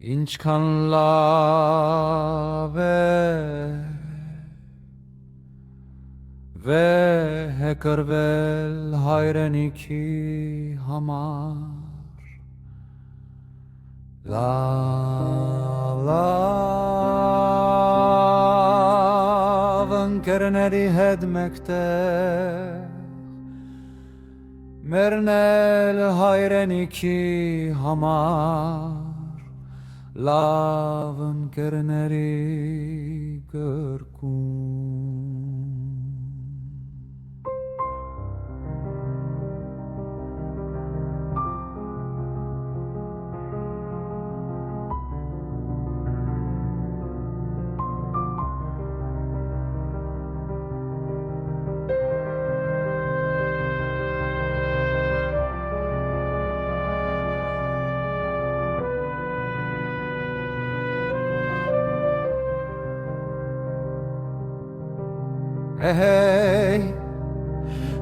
Ինչքան լավ է կրվել հայրենիքի համար լավ ընկերների հետ մեկտեղ մերն էլ հայրենիքի համար լավ ընկերների գրկում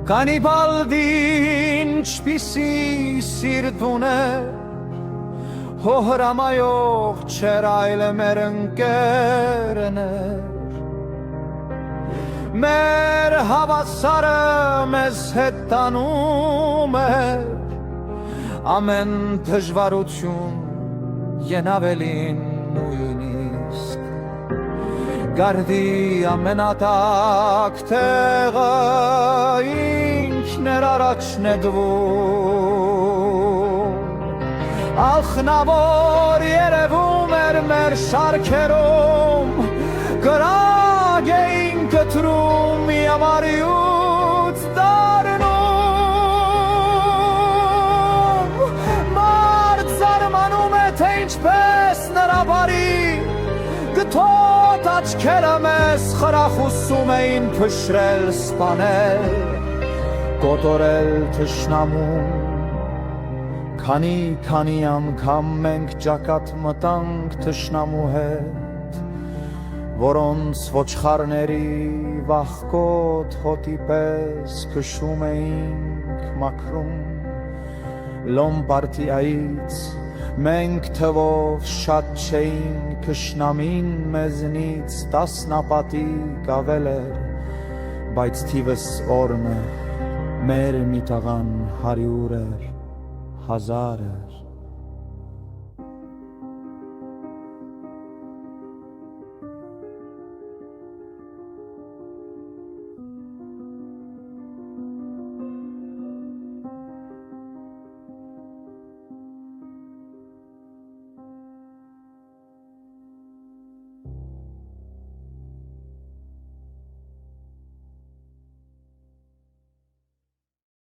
Կանիբալդին չպիսի սիրտ ուներ հոհրամայող չեր այլ մեր ընկերն էր մեր հավասարը մեզ հետ տանում էր ամեն դժվարություն են ավելին նույնիսկ Գարդի ամենատակ տեղը ինքն էր առաջ նետվում Ալխնավոր երևում էր մեր շարքերում Կրագ էին կտրում միամարյուց դարնում Մարդ զարմանում է թե ինչպես նրա բարի Գթոտ աչքերը մեզ խրախուսում էին փշրել սպանել Կոտորել թշնամուն Քանի անգամ մենք ճակատ մտանք թշնամու հետ Որոնց ոչխարների վախկոտ հոտի պես քշում էինք մաքրում Լոմբարդիայից Մենք թվով շատ չէին քշնամին մեզնից տասնապատիկ ավել էր Բայց թիվս օրն է մեր մի տաղան 100 էր, 1000 էր